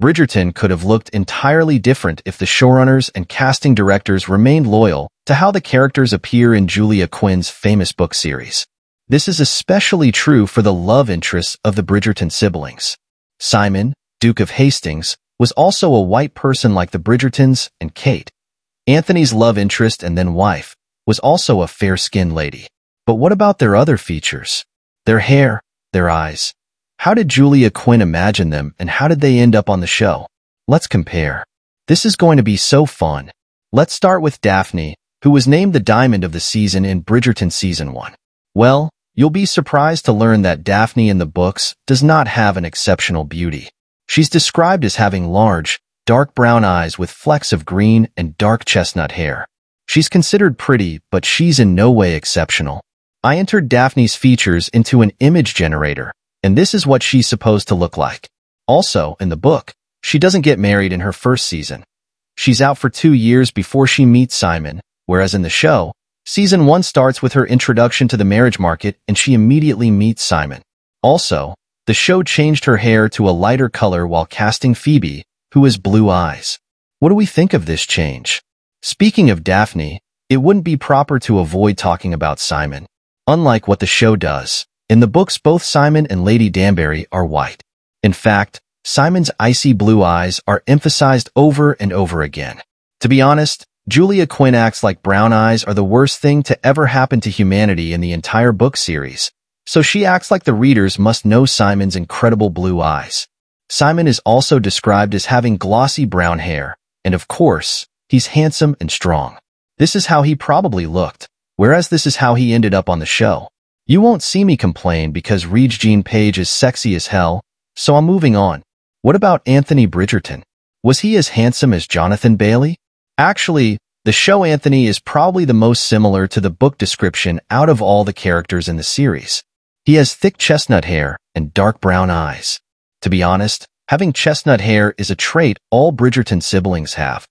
Bridgerton could have looked entirely different if the showrunners and casting directors remained loyal to how the characters appear in Julia Quinn's famous book series. This is especially true for the love interests of the Bridgerton siblings. Simon, Duke of Hastings, was also a white person like the Bridgertons and Kate. Anthony's love interest and then wife was also a fair-skinned lady. But what about their other features? Their hair, their eyes. How did Julia Quinn imagine them and how did they end up on the show? Let's compare. This is going to be so fun. Let's start with Daphne, who was named the Diamond of the Season in Bridgerton Season 1. Well, you'll be surprised to learn that Daphne in the books does not have an exceptional beauty. She's described as having large, dark brown eyes with flecks of green and dark chestnut hair. She's considered pretty, but she's in no way exceptional. I entered Daphne's features into an image generator, and this is what she's supposed to look like. Also, in the book, she doesn't get married in her first season. She's out for 2 years before she meets Simon, whereas in the show, Season 1 starts with her introduction to the marriage market and she immediately meets Simon. Also, the show changed her hair to a lighter color while casting Phoebe, who has blue eyes. What do we think of this change? Speaking of Daphne, it wouldn't be proper to avoid talking about Simon. Unlike what the show does, in the books both Simon and Lady Danbury are white. In fact, Simon's icy blue eyes are emphasized over and over again. To be honest, Julia Quinn acts like brown eyes are the worst thing to ever happen to humanity in the entire book series, so she acts like the readers must know Simon's incredible blue eyes. Simon is also described as having glossy brown hair, and of course, he's handsome and strong. This is how he probably looked, whereas this is how he ended up on the show. You won't see me complain because Regina Page is sexy as hell, so I'm moving on. What about Anthony Bridgerton? Was he as handsome as Jonathan Bailey? Actually, the show Anthony is probably the most similar to the book description out of all the characters in the series. He has thick chestnut hair and dark brown eyes. To be honest, having chestnut hair is a trait all Bridgerton siblings have.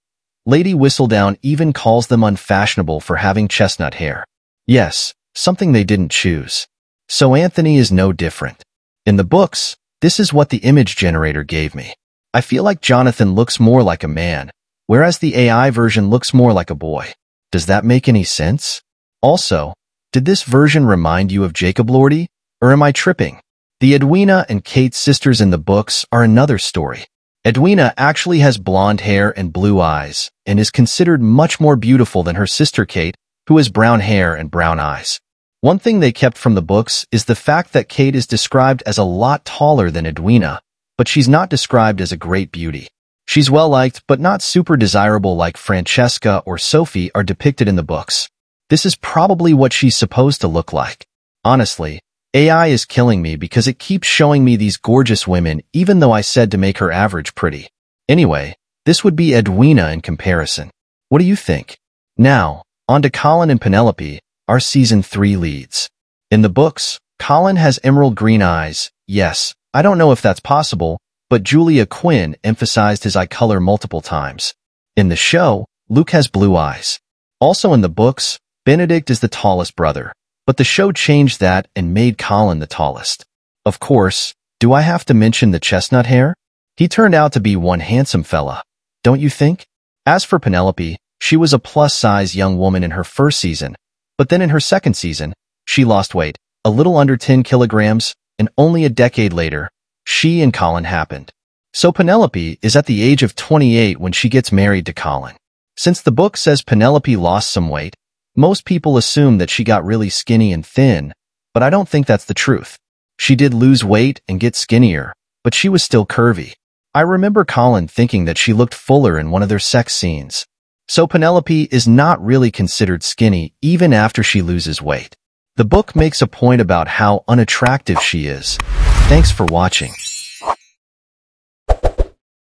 Lady Whistledown even calls them unfashionable for having chestnut hair. Yes, something they didn't choose. So Anthony is no different. In the books, this is what the image generator gave me. I feel like Jonathan looks more like a man, whereas the AI version looks more like a boy. Does that make any sense? Also, did this version remind you of Jacob Lordy, or am I tripping? The Edwina and Kate sisters in the books are another story. Edwina actually has blonde hair and blue eyes, and is considered much more beautiful than her sister Kate, who has brown hair and brown eyes. One thing they kept from the books is the fact that Kate is described as a lot taller than Edwina, but she's not described as a great beauty. She's well-liked, but not super desirable like Francesca or Sophie are depicted in the books. This is probably what she's supposed to look like. Honestly, AI is killing me because it keeps showing me these gorgeous women even though I said to make her average pretty. Anyway, this would be Edwina in comparison. What do you think? Now, on to Colin and Penelope, our Season 3 leads. In the books, Colin has emerald green eyes. Yes, I don't know if that's possible, but Julia Quinn emphasized his eye color multiple times. In the show, Luke has blue eyes. Also in the books, Benedict is the tallest brother, but the show changed that and made Colin the tallest. Of course, do I have to mention the chestnut hair? He turned out to be one handsome fella, don't you think? As for Penelope, she was a plus-size young woman in her first season, but then in her second season, she lost weight, a little under 10 kilograms, and only a decade later, she and Colin happened. So Penelope is at the age of 28 when she gets married to Colin. Since the book says Penelope lost some weight, most people assume that she got really skinny and thin, but I don't think that's the truth. She did lose weight and get skinnier, but she was still curvy. I remember Colin thinking that she looked fuller in one of their sex scenes. So Penelope is not really considered skinny even after she loses weight. The book makes a point about how unattractive she is. Thanks for watching.